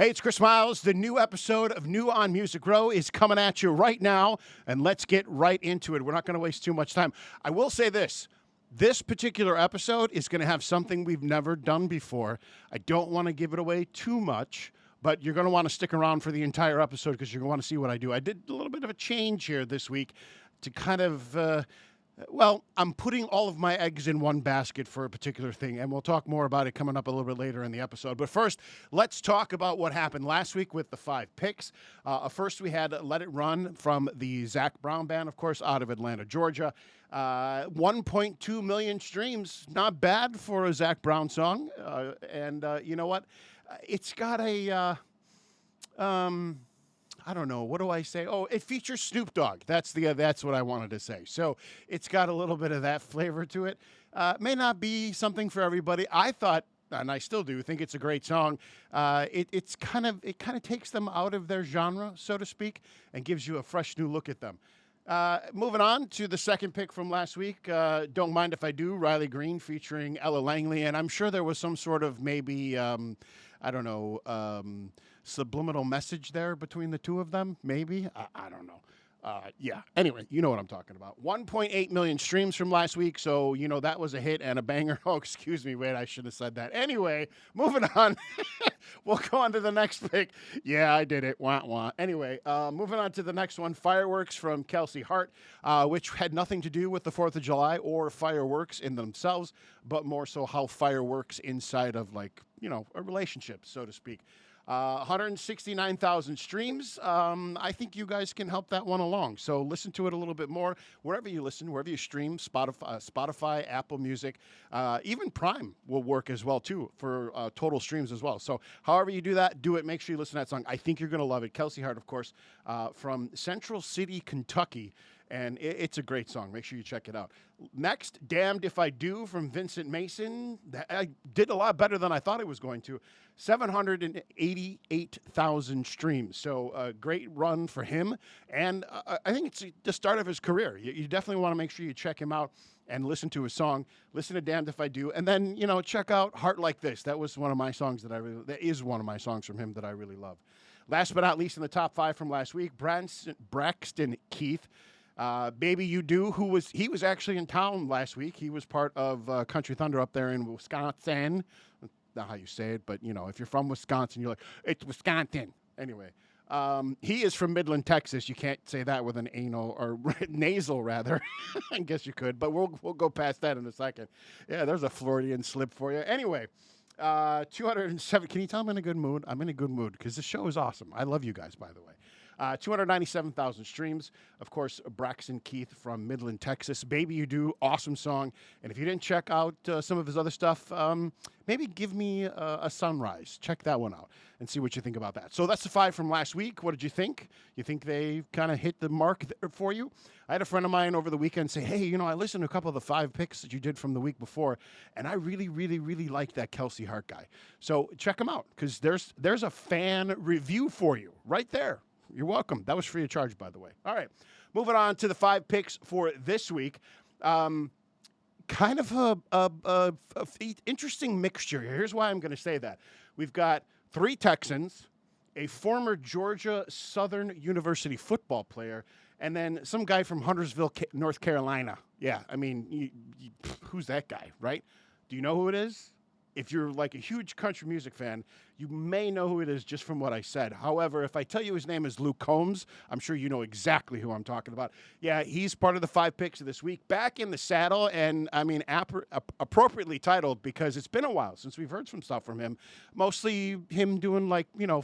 Hey, it's Chris Miles. The new episode of New on Music Row is coming at you right now, and let's get right into it. We're not going to waste too much time. I will say this. This particular episode is going to have something we've never done before. I don't want to give it away too much, but you're going to want to stick around for the entire episode because you're going to want to see what I do. I did a little bit of a change here this week to kind of... I'm putting all of my eggs in one basket for a particular thing, and we'll talk more about it coming up a little bit later in the episode. But first, let's talk about what happened last week with the 5 picks. First, we had Let It Run from the Zac Brown Band, of course, out of Atlanta, Georgia. 1.2 million streams, not bad for a Zac Brown song. And you know what? It's got a... I don't know. What do I say? Oh, it features Snoop Dogg. That's what I wanted to say. So it's got a little bit of that flavor to it. May not be something for everybody. I thought, and I still do, think it's a great song. It kind of takes them out of their genre, so to speak, and gives you a fresh new look at them. Moving on to the second pick from last week, Don't Mind If I Do, Riley Green featuring Ella Langley. And I'm sure there was some sort of maybe, subliminal message there between the two of them, maybe. I don't know. Anyway, you know what I'm talking about. 1.8 million streams from last week, so, that was a hit and a banger. Oh, excuse me, wait, I should have said that. Anyway, moving on. We'll go on to the next pick. Yeah, I did it. Wah, wah. Anyway, moving on to the next one, Fireworks from Kelsey Hart, which had nothing to do with the 4th of July or fireworks in themselves, but more so how fireworks inside of, a relationship, so to speak. 169,000 streams. I think you guys can help that one along. So listen to it a little bit more wherever you listen, wherever you stream. Spotify, Apple Music, even Prime will work as well too for total streams as well. So however you do that, do it. Make sure you listen to that song. I think you're going to love it. Kelsey Hart, of course, from Central City, Kentucky. And it's a great song. Make sure you check it out. Next, Damned If I Do from Vincent Mason. I did a lot better than I thought it was going to. 788,000 streams. So a great run for him. And I think it's the start of his career. You definitely want to make sure you check him out and listen to his song. Listen to Damned If I Do. And then, check out Heart Like This. That is one of my songs from him that I really love. Last but not least, in the top 5 from last week, Braxton Keith. Baby You Do, he was actually in town last week. He was part of Country Thunder up there in Wisconsin. Not how you say it, but, if you're from Wisconsin, you're like, it's Wisconsin. Anyway, he is from Midland, Texas. You can't say that with an anal or nasal, rather. I guess you could, but we'll go past that in a second. Yeah, there's a Floridian slip for you. Anyway, 207. Can you tell I'm in a good mood? I'm in a good mood because the show is awesome. I love you guys, by the way. 297,000 streams. Of course, Braxton Keith from Midland, Texas. Baby You Do, awesome song. And if you didn't check out some of his other stuff, maybe give me a Sunrise. Check that one out and see what you think about that. So that's the 5 from last week. What did you think? You think they kind of hit the mark there for you? I had a friend of mine over the weekend say, hey, I listened to a couple of the 5 picks that you did from the week before, and I really, really, really like that Kelsey Hart guy. So check him out because there's a fan review for you right there. You're welcome. That was free of charge, by the way. All right. Moving on to the 5 picks for this week. Kind of a interesting mixture here. Here's why I'm going to say that. We've got 3 Texans, a former Georgia Southern University football player, and then some guy from Huntersville, North Carolina. Yeah, I mean, who's that guy, right? Do you know who it is? If you're like a huge country music fan, you may know who it is just from what I said. However, if I tell you his name is Luke Combs, I'm sure you know exactly who I'm talking about. Yeah, he's part of the 5 picks of this week. Back in the saddle, and I mean appropriately titled because it's been a while since we've heard some stuff from him. Mostly him doing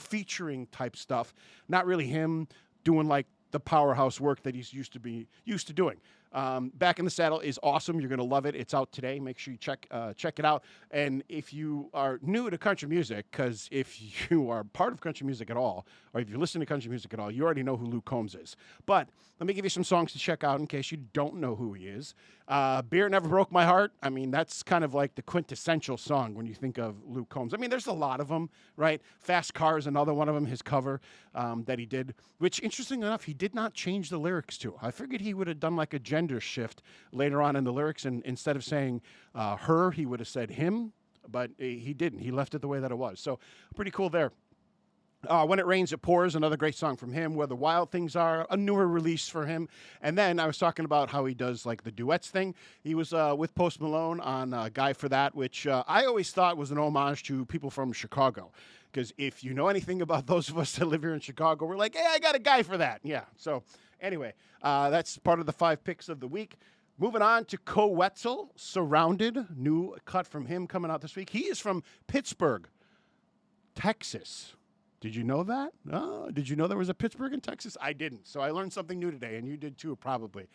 featuring type stuff. Not really him doing the powerhouse work that he's used to doing. Back in the Saddle is awesome. You're going to love it. It's out today. Make sure you check it out. And if you are new to country music, because if you are part of country music at all, or if you listen to country music at all, you already know who Luke Combs is. But let me give you some songs to check out in case you don't know who he is. Beer Never Broke My Heart. I mean, that's kind of like the quintessential song when you think of Luke Combs. I mean, there's a lot of them, right? Fast Car is another one of them, his cover that he did, which, interesting enough, he did not change the lyrics to. I figured he would have done a gender shift later on in the lyrics, and instead of saying her, he would have said him, but he didn't. He left it the way that it was. So pretty cool there. When It Rains, It Pours, another great song from him. Where the Wild Things Are, a newer release for him. And then I was talking about how he does like the duets thing. He was with Post Malone on Guy for That, which I always thought was an homage to people from Chicago. Because if you know anything about those of us that live here in Chicago, we're like, hey, I got a Guy for That. Yeah. So anyway, that's part of the 5 picks of the week. Moving on to Koe Wetzel, Surrounded, new cut from him coming out this week. He is from Pittsburgh, Texas. Did you know that? Oh, did you know there was a Pittsburgh in Texas? I didn't. So I learned something new today, and you did too, probably.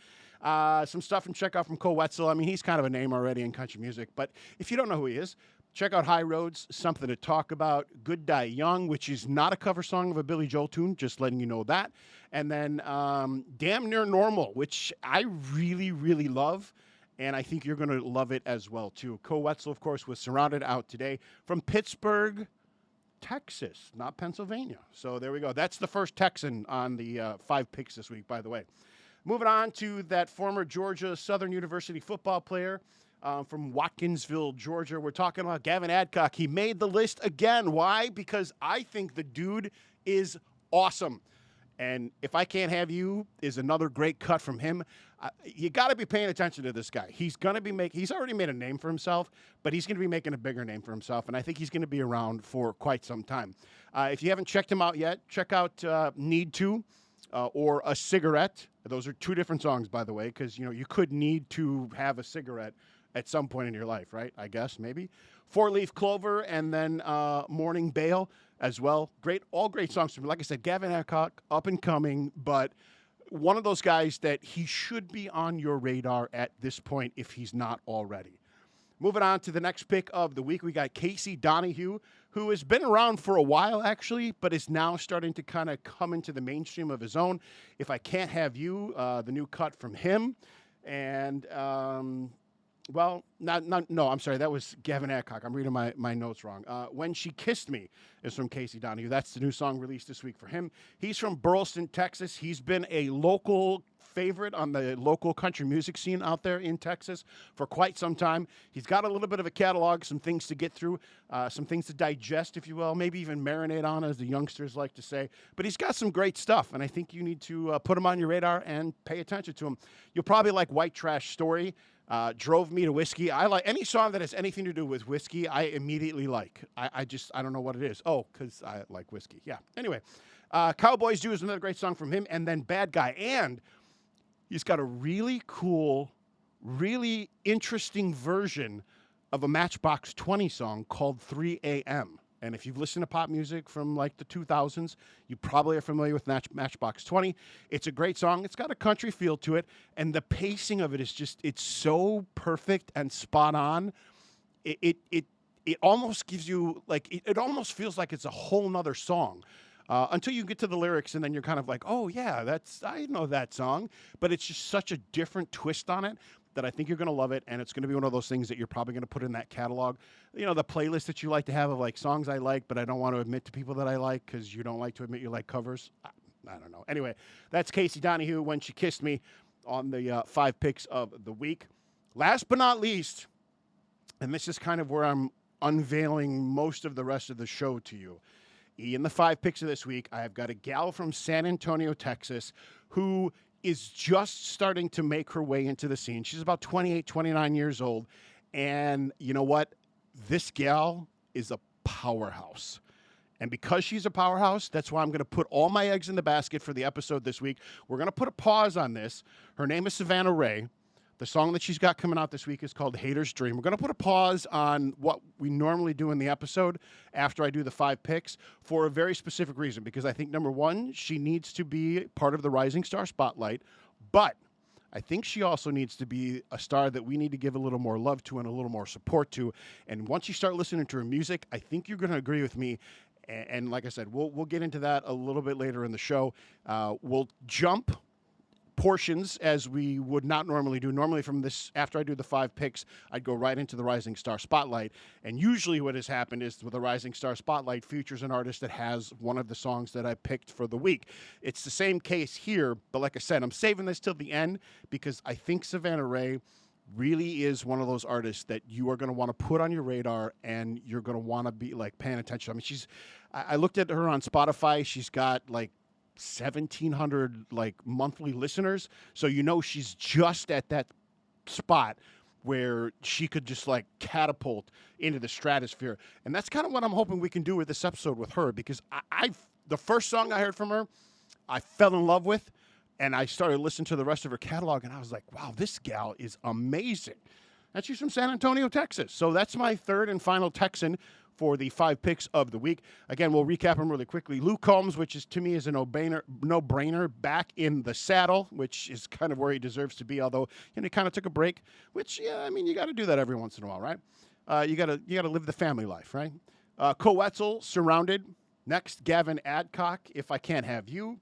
Some stuff and check out from Koe Wetzel. I mean, he's kind of a name already in country music, but if you don't know who he is, check out High Roads, Something to Talk About, Good Die Young, which is not a cover song of a Billy Joel tune, just letting you know that. And then Damn Near Normal, which I really, really love. And I think you're going to love it as well, too. Koe Wetzel, of course, was Surrounded out today from Pittsburgh, Texas, not Pennsylvania. So there we go. That's the first Texan on the 5 picks this week, by the way. Moving on to that former Georgia Southern University football player from Watkinsville, Georgia. We're talking about Gavin Adcock. He made the list again. Why? Because I think the dude is awesome. And If I Can't Have You is another great cut from him. You got to be paying attention to this guy. He's going to be he's already made a name for himself, but he's going to be making a bigger name for himself, and I think he's going to be around for quite some time. If you haven't checked him out yet, check out Need To or A Cigarette. Those are 2 different songs, by the way, because you could need to have a cigarette at some point in your life, right? I guess, maybe. 4-Leaf Clover, and then Morning Bale as well. All great songs from, like I said, Gavin Adcock, up and coming, but one of those guys that he should be on your radar at this point if he's not already. Moving on to the next pick of the week, we got Casey Donahue, who has been around for a while, actually, but is now starting to kind of come into the mainstream of his own. If I Can't Have You, the new cut from him. And, no, I'm sorry, that was Gavin Adcock. I'm reading my notes wrong. When She Kissed Me is from Casey Donahue. That's the new song released this week for him. He's from Burleson, Texas. He's been a local favorite on the local country music scene out there in Texas for quite some time. He's got a little bit of a catalog, some things to get through, some things to digest, if you will, maybe even marinate on, as the youngsters like to say. But he's got some great stuff, and I think you need to put him on your radar and pay attention to him. You'll probably like White Trash Story. Drove Me to Whiskey. I like any song that has anything to do with whiskey. I immediately like. I don't know what it is. Oh, because I like whiskey. Yeah. Anyway, Cowboys Do is another great song from him, and then Bad Guy. And he's got a really cool, really interesting version of a Matchbox 20 song called 3 a.m. And if you've listened to pop music from like the 2000s, you probably are familiar with Matchbox 20. It's a great song. It's got a country feel to it. And the pacing of it is it's so perfect and spot on. It almost gives you it almost feels like it's a whole nother song. Until you get to the lyrics, and then you're kind of like, oh, yeah, I know that song. But it's just such a different twist on it that I think you're going to love it, and it's going to be one of those things that you're probably going to put in that catalog. The playlist that you like to have of, like, songs I like, but I don't want to admit to people that I like because you don't like to admit you like covers. I don't know. Anyway, that's Casey Donahue, When She Kissed Me, on the 5 picks of the week. Last but not least, and this is kind of where I'm unveiling most of the rest of the show to you. In the 5 picks of this week, I've got a gal from San Antonio, Texas, who is just starting to make her way into the scene. She's about 28, 29 years old. And you know what? This gal is a powerhouse. And because she's a powerhouse, that's why I'm going to put all my eggs in the basket for the episode this week. We're going to put a pause on this. Her name is Savannah Ray. The song that she's got coming out this week is called Hater's Dream. We're going to put a pause on what we normally do in the episode after I do the 5 picks for a very specific reason, because I think, number one, she needs to be part of the Rising Star Spotlight, but I think she also needs to be a star that we need to give a little more love to and a little more support to. And once you start listening to her music, I think you're going to agree with me. And like I said, we'll get into that a little bit later in the show. We'll jump portions as we would not normally do. Normally from this, after I do the 5 picks, I'd go right into the Rising Star Spotlight. And usually what has happened is with the Rising Star Spotlight features an artist that has one of the songs that I picked for the week. It's the same case here, but like I said, I'm saving this till the end because I think Savannah Ray really is one of those artists that you are going to want to put on your radar, and you're going to want to be like paying attention. I mean, I looked at her on Spotify. She's got like 1,700 like monthly listeners. So, she's just at that spot where she could just like catapult into the stratosphere. And that's kind of what I'm hoping we can do with this episode with her, because the first song I heard from her, I fell in love with, and I started listening to the rest of her catalog, and I was like, wow, this gal is amazing. And she's from San Antonio, Texas. So that's my third and final Texan for the 5 picks of the week. Again, we'll recap them really quickly. Luke Combs, which is to me is a no-brainer, back in the saddle, which is kind of where he deserves to be, although he kind of took a break, which, yeah, I mean, you got to do that every once in a while, right? You got to live the family life, right? Koe Wetzel, Surrounded. Next, Gavin Adcock, If I Can't Have You.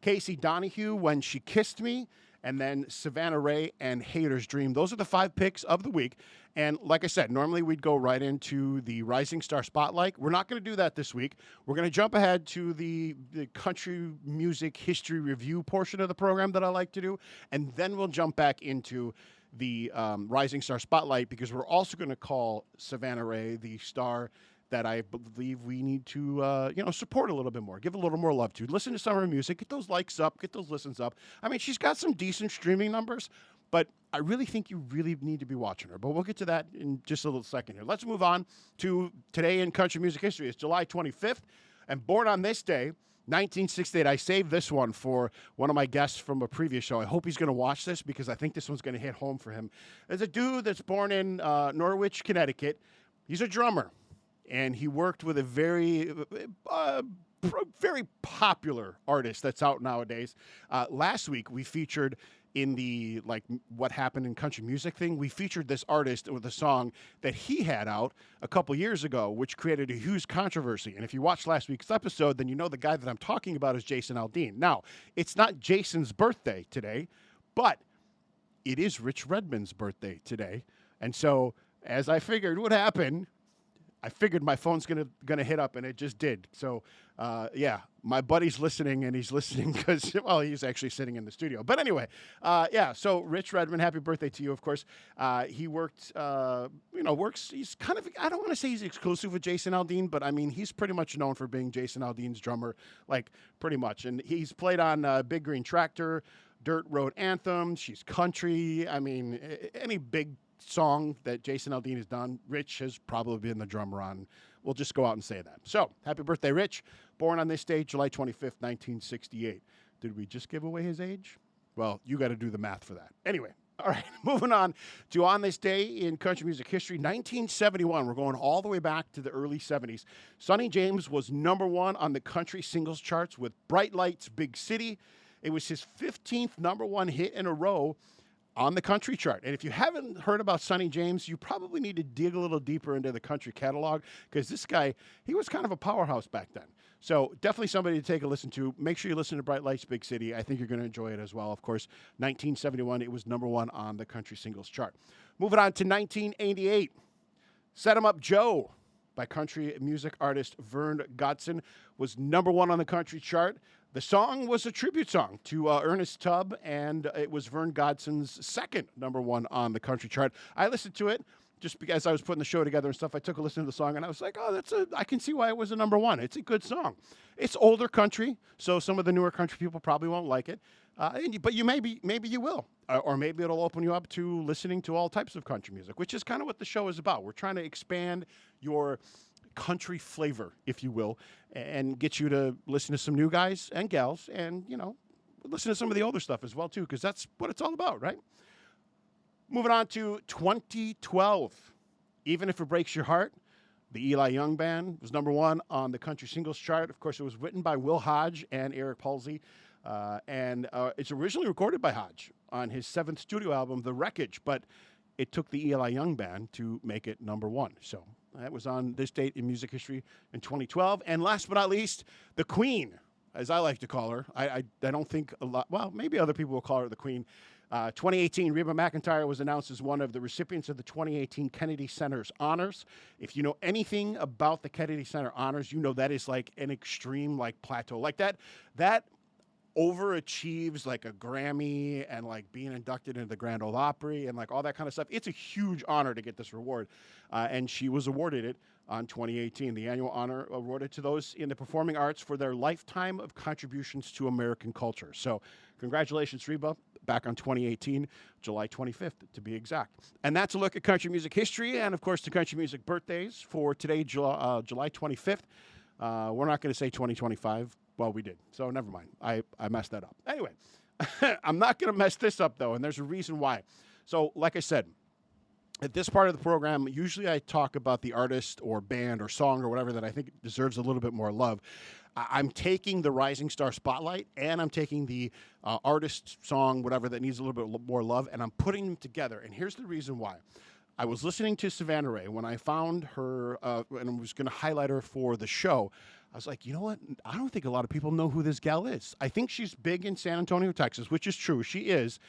Casey Donahue, When She Kissed Me. And then Savannah Ray and Hater's Dream. Those are the 5 picks of the week. And like I said, normally we'd go right into the Rising Star Spotlight. We're not going to do that this week. We're going to jump ahead to the country music history review portion of the program that I like to do. And then we'll jump back into the Rising Star Spotlight, because we're also going to call Savannah Ray the star that I believe we need to, support a little bit more, give a little more love to. Listen to some of her music, get those likes up, get those listens up. I mean, she's got some decent streaming numbers, but I really think you really need to be watching her. But we'll get to that in just a little second here. Let's move on to today in country music history. It's July 25th, and born on this day, 1968. I saved this one for one of my guests from a previous show. I hope he's going to watch this, because I think this one's going to hit home for him. There's a dude that's born in Norwich, Connecticut. He's a drummer. And he worked with a very popular artist that's out nowadays. Last week, we featured in the, what happened in country music thing, we featured this artist with a song that he had out a couple years ago, which created a huge controversy. And if you watched last week's episode, then you know the guy that I'm talking about is Jason Aldean. Now, it's not Jason's birthday today, but it is Rich Redmond's birthday today. And so, as I figured would happen, I figured my phone's gonna hit up, and it just did. So, my buddy's listening, and he's listening because, he's actually sitting in the studio. But anyway, so Rich Redmond, happy birthday to you, of course. He works, he's kind of, I don't want to say he's exclusive with Jason Aldean, but I mean, he's pretty much known for being Jason Aldean's drummer, pretty much. And he's played on Big Green Tractor, Dirt Road Anthem, She's Country. I mean, any big song that Jason Aldean has done, Rich has probably been the drummer on. We'll just go out and say that. So, happy birthday, Rich. Born on this day, July 25th, 1968. Did we just give away his age? Well, you got to do the math for that. Anyway, all right, moving on to on this day in country music history, 1971. We're going all the way back to the early 70s. Sonny James was #1 on the country singles charts with Bright Lights, Big City. It was his 15th #1 hit in a row on the country chart. And if you haven't heard about Sonny James, you probably need to dig a little deeper into the country catalog, because this guy, he was kind of a powerhouse back then. So definitely somebody to take a listen to. Make sure you listen to Bright Lights, Big City. I think you're going to enjoy it as well. Of course, 1971, it was #1 on the country singles chart. Moving on to 1988, Set 'Em Up Joe by country music artist Vern Godson was #1 on the country chart. The song was a tribute song to Ernest Tubb, and it was Vern Godson's second #1 on the country chart. I listened to it just because I was putting the show together and stuff. I took a listen to the song, and I was like, I can see why it was a #1. It's a good song. It's older country, so some of the newer country people probably won't like it. But maybe you will. Or maybe it'll open you up to listening to all types of country music, which is kind of what the show is about. We're trying to expand your country flavor, if you will, and get you to listen to some new guys and gals, and, listen to some of the older stuff as well, too, because that's what it's all about, right? Moving on to 2012. Even If It Breaks Your Heart, the Eli Young Band, was #1 on the country singles chart. Of course, it was written by Will Hodge and Eric Palsy, and it's originally recorded by Hodge on his 7th studio album, The Wreckage, but it took the Eli Young Band to make it #1. So that was on this date in music history in 2012. And last but not least, the Queen, as I like to call her. I don't think a lot, well, maybe other people will call her the Queen. 2018, Reba McEntire was announced as one of the recipients of the 2018 Kennedy Center's honors. If you know anything about the Kennedy Center honors, you know that is like an extreme plateau. That overachieves like a Grammy and like being inducted into the Grand Ole Opry and like all that kind of stuff. It's a huge honor to get this reward. And she was awarded it on 2018, the annual honor awarded to those in the performing arts for their lifetime of contributions to American culture. So congratulations, Reba, back on 2018, July 25th to be exact. And that's a look at country music history and, of course, the country music birthdays for today, July 25th. We're not going to say 2025. Well, we did, so never mind. I messed that up. Anyway, I'm not going to mess this up, though, and there's a reason why. So, like I said, at this part of the program, usually I talk about the artist or band or song or whatever that I think deserves a little bit more love. I'm taking the Rising Star Spotlight, and I'm taking the artist, song, whatever, that needs a little bit more love, and I'm putting them together. And here's the reason why. I was listening to Savannah Ray when I found her, and I was going to highlight her for the show. I was like, you know what? I don't think a lot of people know who this gal is. I think she's big in San Antonio, Texas, which is true. She is.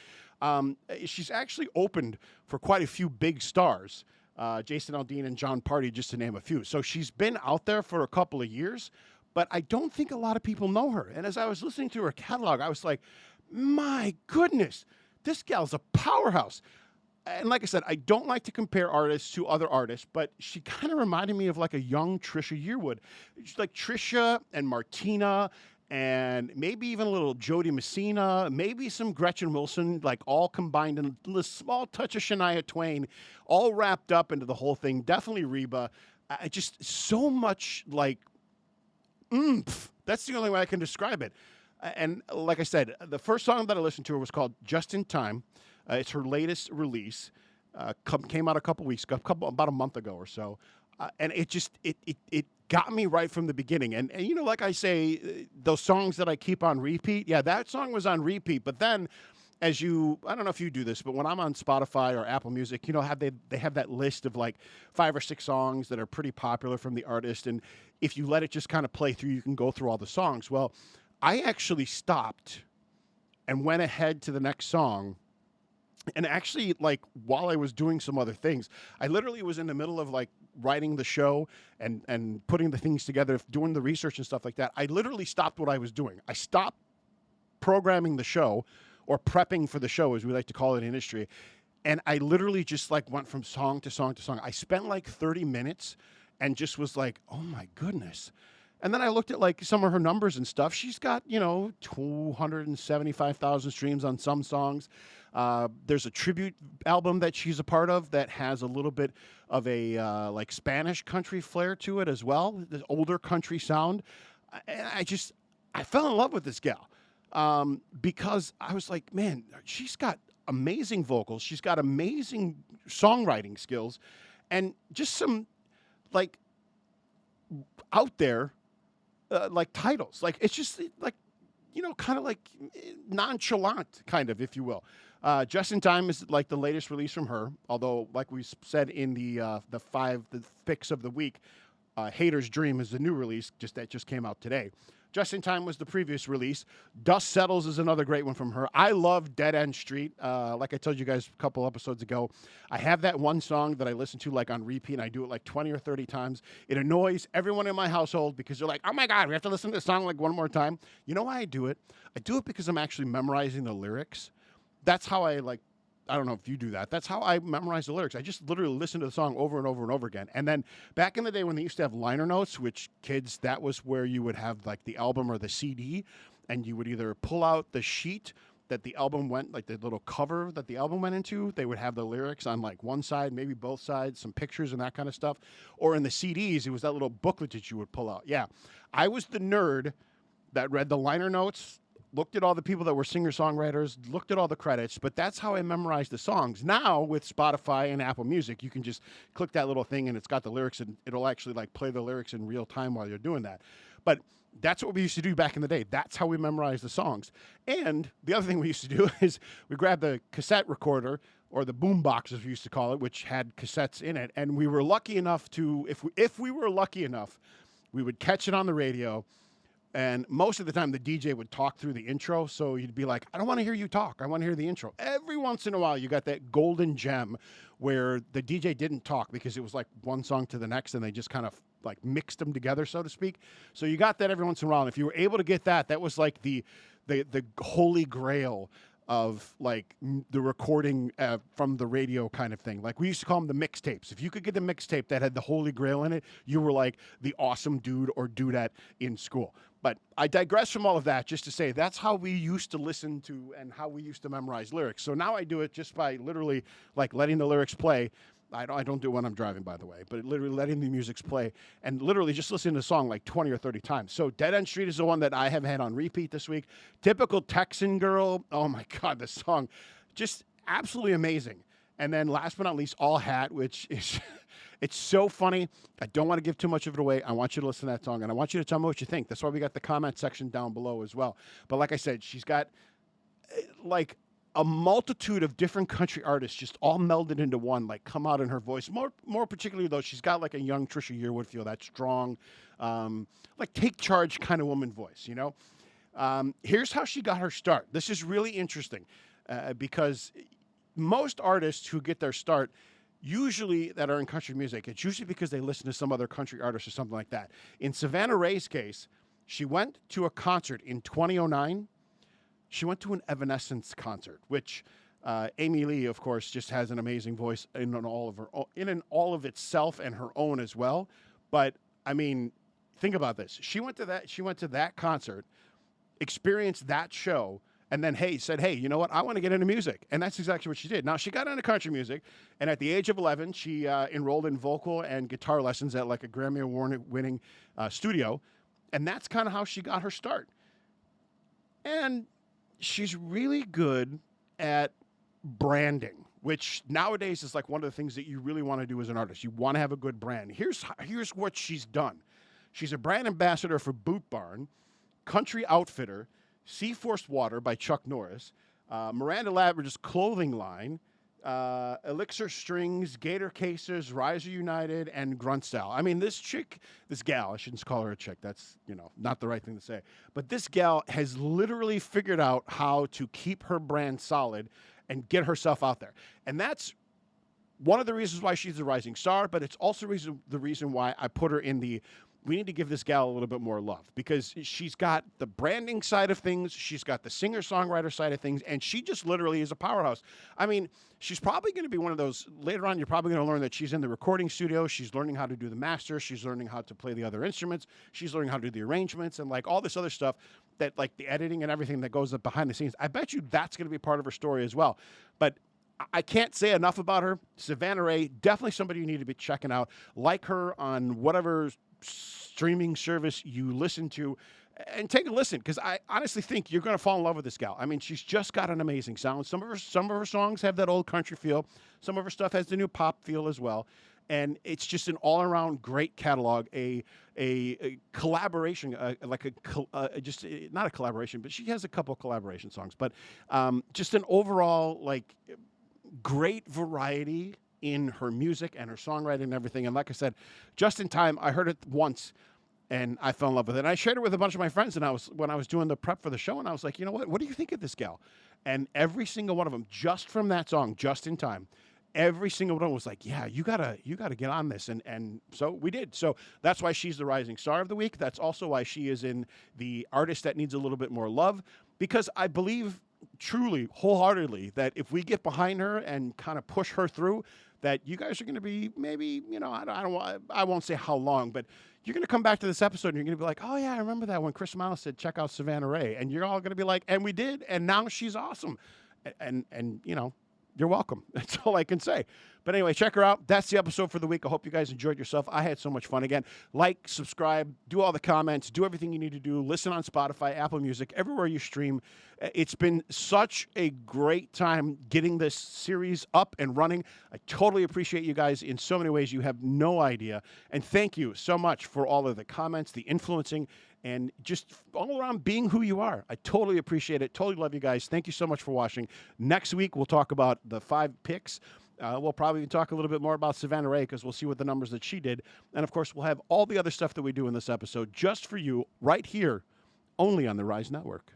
She's actually opened for quite a few big stars, Jason Aldean and John Party, just to name a few. So she's been out there for a couple of years, but I don't think a lot of people know her. And as I was listening to her catalog, I was like, my goodness, this gal's a powerhouse. And like I said, I don't like to compare artists to other artists, but she kind of reminded me of like a young Trisha Yearwood. She's like Trisha and Martina and maybe even a little Jody Messina, maybe some Gretchen Wilson, like all combined in a small touch of Shania Twain, all wrapped up into the whole thing. Definitely Reba. Just so much like oomph. That's the only way I can describe it. And like I said, the first song that I listened to her was called Just in Time. It's her latest release. Came out a couple weeks ago, about a month ago or so. And it got me right from the beginning. And you know, like I say, those songs that I keep on repeat, yeah, that song was on repeat. But then I don't know if you do this, but when I'm on Spotify or Apple Music, you know, they have that list of like 5 or 6 songs that are pretty popular from the artist. And if you let it just kind of play through, you can go through all the songs. Well, I actually stopped and went ahead to the next song. And actually, like, while I was doing some other things, I literally was in the middle of, like, writing the show and putting the things together, doing the research and stuff like that. I literally stopped what I was doing. I stopped programming the show, or prepping for the show, as we like to call it in industry, and I literally just, like, went from song to song to song. I spent, like, 30 minutes and just was like, oh, my goodness. And then I looked at, like, some of her numbers and stuff. She's got, 275,000 streams on some songs. There's a tribute album that she's a part of that has a little bit of a like Spanish country flair to it as well, the older country sound. And I fell in love with this gal because I was like, man, she's got amazing vocals. She's got amazing songwriting skills and just some like out there like titles. Like it's just like, kind of like nonchalant kind of, if you will. Just in Time is like the latest release from her. Although, like we said in the picks of the week, Hater's Dream is the new release that just came out today. Just in Time was the previous release. Dust Settles is another great one from her. I love Dead End Street. Like I told you guys a couple episodes ago, I have that one song that I listen to like on repeat, and I do it like 20 or 30 times. It annoys everyone in my household because they're like, oh my God, we have to listen to this song like one more time. You know why I do it? I do it because I'm actually memorizing the lyrics. That's how I don't know if you do that. That's how I memorize the lyrics. I just literally listen to the song over and over and over again. And then back in the day when they used to have liner notes, which kids, that was where you would have like the album or the CD, and you would either pull out the sheet that the album went, like the little cover that the album went into. They would have the lyrics on like one side, maybe both sides, some pictures and that kind of stuff. Or in the CDs, it was that little booklet that you would pull out. Yeah, I was the nerd that read the liner notes, looked at all the people that were singer-songwriters, looked at all the credits, but that's how I memorized the songs. Now, with Spotify and Apple Music, you can just click that little thing and it's got the lyrics, and it'll actually like play the lyrics in real time while you're doing that. But that's what we used to do back in the day. That's how we memorized the songs. And the other thing we used to do is we grabbed the cassette recorder, or the boom box as we used to call it, which had cassettes in it, and we were lucky enough to, if we were lucky enough, we would catch it on the radio. And most of the time, the DJ would talk through the intro, so you'd be like, I don't want to hear you talk. I want to hear the intro. Every once in a while, you got that golden gem where the DJ didn't talk because it was like one song to the next, and they just kind of like mixed them together, so to speak. So you got that every once in a while. And if you were able to get that, that was like the the holy grail of like the recording from the radio kind of thing. Like we used to call them the mixtapes. If you could get the mixtape that had the holy grail in it, you were like the awesome dude or dudette in school. But I digress from all of that just to say that's how we used to listen to and how we used to memorize lyrics. So now I do it just by literally like letting the lyrics play. I don't do it when I'm driving, by the way, but literally letting the music play and literally just listening to the song like 20 or 30 times. So Dead End Street is the one that I have had on repeat this week. Typical Texan Girl. Oh my God, this song, just absolutely amazing. And then last but not least, All Hat, which is, it's so funny. I don't want to give too much of it away. I want you to listen to that song and I want you to tell me what you think. That's why we got the comment section down below as well. But like I said, she's got like a multitude of different country artists just all melded into one, like come out in her voice. More particularly though, she's got like a young Trisha Yearwood feel, that strong, like take charge kind of woman voice, you know? Here's how she got her start. This is really interesting because most artists who get their start, usually that are in country music, it's usually because they listen to some other country artist or something like that. In Savannah Ray's case, she went to a concert in 2009. She went to an Evanescence concert, which Amy Lee, of course, just has an amazing voice in all of itself and her own as well. But I mean, think about this. She went to that concert, experienced that show, and then said, hey, you know what? I want to get into music. And that's exactly what she did. Now, she got into country music, and at the age of 11, she enrolled in vocal and guitar lessons at like a Grammy Award-winning studio. And that's kind of how she got her start. And she's really good at branding, which nowadays is like one of the things that you really want to do as an artist. You want to have a good brand. Here's what she's done. She's a brand ambassador for Boot Barn, Country Outfitter, Seaforth Water by Chuck Norris, Miranda Lambridge's clothing line, Elixir Strings, Gator Cases, Riser United, and Grunt Style. I mean, this gal, I shouldn't call her a chick. That's, not the right thing to say. But this gal has literally figured out how to keep her brand solid and get herself out there. And that's one of the reasons why she's a rising star, but it's also the reason why I put her in we need to give this gal a little bit more love because she's got the branding side of things. She's got the singer-songwriter side of things, and she just literally is a powerhouse. I mean, she's probably going to be one of those, later on, you're probably going to learn that she's in the recording studio. She's learning how to do the master. She's learning how to play the other instruments. She's learning how to do the arrangements and like all this other stuff that like the editing and everything that goes up behind the scenes. I bet you that's going to be part of her story as well. But I can't say enough about her. Savannah Ray, definitely somebody you need to be checking out. Like her on whatever streaming service you listen to and take a listen because I honestly think you're going to fall in love with this gal. I mean, she's just got an amazing sound. Some of her songs have that old country feel. Some of her stuff has the new pop feel as well. And it's just an all-around great catalog, a collaboration, not a collaboration, but she has a couple of collaboration songs. But just an overall, like, great variety in her music and her songwriting and everything. And like I said, just in time, I heard it once and I fell in love with it. And I shared it with a bunch of my friends when I was doing the prep for the show, and I was like, you know what do you think of this gal? And every single one of them, just from that song, Just in Time, every single one was like, yeah, you gotta get on this. And so we did. So that's why she's the rising star of the week. That's also why she is in the artist that needs a little bit more love, because I believe truly, wholeheartedly, that if we get behind her and kind of push her through, that you guys are going to be maybe, I won't say how long, but you're going to come back to this episode and you're going to be like, oh yeah, I remember that when Chris Miles said, check out Savannah Ray. And you're all going to be like, and we did. And now she's awesome. And you're welcome. That's all I can say. But anyway, check her out. That's the episode for the week. I hope you guys enjoyed yourself. I had so much fun. Again, like, subscribe, do all the comments, do everything you need to do. Listen on Spotify, Apple Music, everywhere you stream. It's been such a great time getting this series up and running. I totally appreciate you guys in so many ways. You have no idea. And thank you so much for all of the comments, the influencing, and just all around being who you are. I totally appreciate it. Totally love you guys. Thank you so much for watching. Next week, we'll talk about the 5 picks. We'll probably talk a little bit more about Savannah Ray because we'll see what the numbers that she did. And, of course, we'll have all the other stuff that we do in this episode just for you right here, only on the Rise Network.